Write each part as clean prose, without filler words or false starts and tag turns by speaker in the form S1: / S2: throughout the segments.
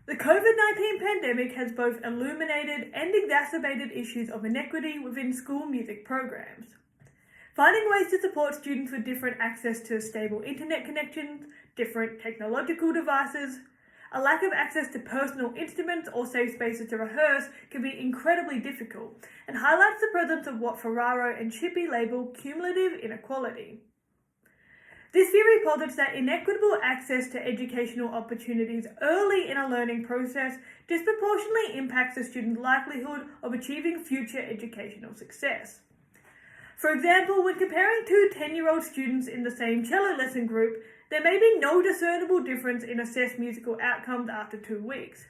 S1: The COVID-19 pandemic has both illuminated and exacerbated issues of inequity within school music programs. Finding ways to support students with different access to stable internet connections, different technological devices, a lack of access to personal instruments or safe spaces to rehearse can be incredibly difficult and highlights the presence of what Ferraro and Shippey label cumulative inequality. This theory posits that inequitable access to educational opportunities early in a learning process disproportionately impacts the student's likelihood of achieving future educational success. For example, when comparing two 10-year-old students in the same cello lesson group, there may be no discernible difference in assessed musical outcomes after 2 weeks.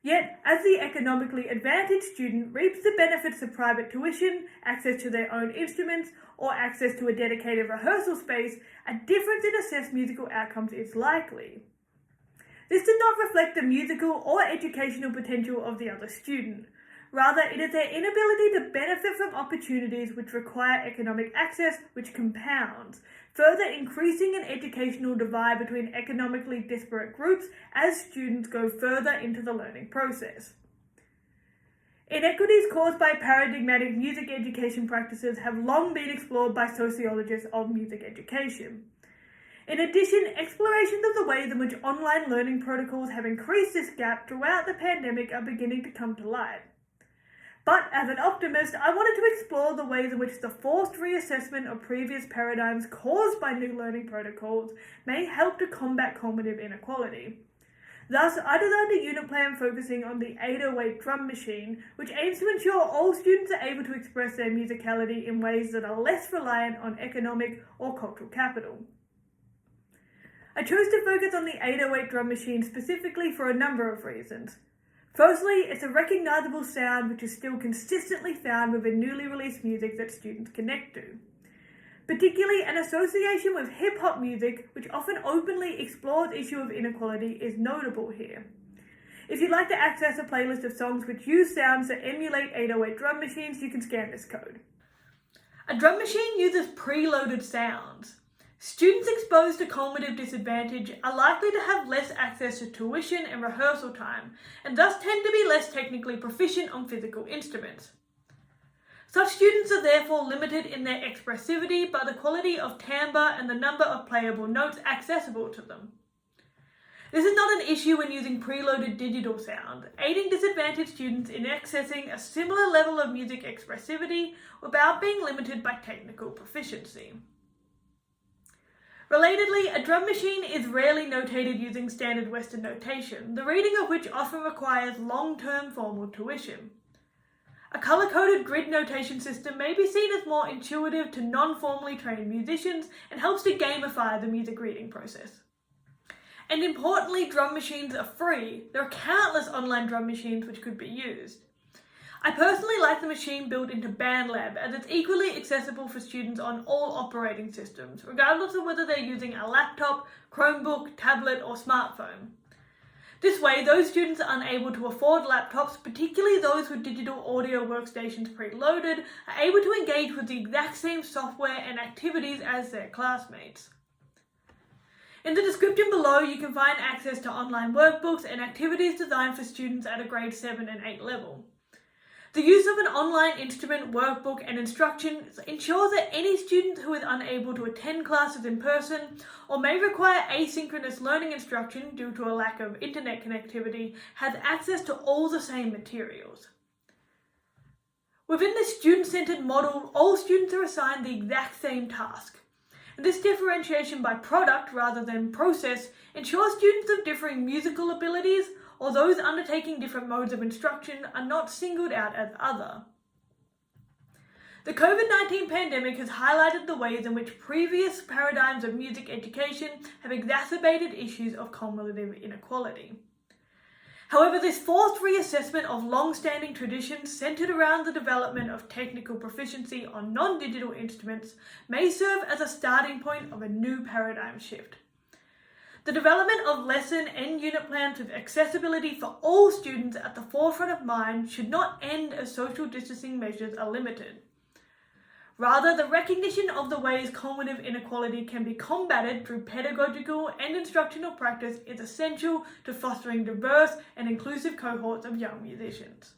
S1: Yet, as the economically advantaged student reaps the benefits of private tuition, access to their own instruments, or access to a dedicated rehearsal space, a difference in assessed musical outcomes is likely. This does not reflect the musical or educational potential of the other student. Rather, it is their inability to benefit from opportunities which require economic access which compounds, further increasing an educational divide between economically disparate groups as students go further into the learning process. Inequities caused by paradigmatic music education practices have long been explored by sociologists of music education. In addition, explorations of the ways in which online learning protocols have increased this gap throughout the pandemic are beginning to come to light. But as an optimist, I wanted to explore the ways in which the forced reassessment of previous paradigms caused by new learning protocols may help to combat cumulative inequality. Thus, I designed a unit plan focusing on the 808 drum machine, which aims to ensure all students are able to express their musicality in ways that are less reliant on economic or cultural capital. I chose to focus on the 808 drum machine specifically for a number of reasons. Firstly, it's a recognizable sound which is still consistently found within newly released music that students connect to. Particularly, an association with hip-hop music, which often openly explores the issue of inequality, is notable here. If you'd like to access a playlist of songs which use sounds that emulate 808 drum machines, you can scan this code. A drum machine uses preloaded sounds. Students exposed to cumulative disadvantage are likely to have less access to tuition and rehearsal time, and thus tend to be less technically proficient on physical instruments. Such students are therefore limited in their expressivity by the quality of timbre and the number of playable notes accessible to them. This is not an issue when using preloaded digital sound, aiding disadvantaged students in accessing a similar level of music expressivity without being limited by technical proficiency. Relatedly, a drum machine is rarely notated using standard Western notation, the reading of which often requires long-term formal tuition. A color-coded grid notation system may be seen as more intuitive to non-formally trained musicians and helps to gamify the music reading process. And importantly, drum machines are free. There are countless online drum machines which could be used. I personally like the machine built into BandLab as it's equally accessible for students on all operating systems, regardless of whether they're using a laptop, Chromebook, tablet, or smartphone. This way, those students unable to afford laptops, particularly those with digital audio workstations preloaded, are able to engage with the exact same software and activities as their classmates. In the description below, you can find access to online workbooks and activities designed for students at a grade 7 and 8 level. The use of an online instrument, workbook, and instruction ensures that any student who is unable to attend classes in person or may require asynchronous learning instruction due to a lack of internet connectivity has access to all the same materials. Within this student-centered model, all students are assigned the exact same task. And this differentiation by product rather than process ensures students of differing musical abilities or those undertaking different modes of instruction are not singled out as other. The COVID-19 pandemic has highlighted the ways in which previous paradigms of music education have exacerbated issues of cumulative inequality. However, this forced reassessment of long-standing traditions centered around the development of technical proficiency on non-digital instruments may serve as a starting point of a new paradigm shift. The development of lesson and unit plans with accessibility for all students at the forefront of mind should not end as social distancing measures are limited. Rather, the recognition of the ways cumulative inequality can be combated through pedagogical and instructional practice is essential to fostering diverse and inclusive cohorts of young musicians.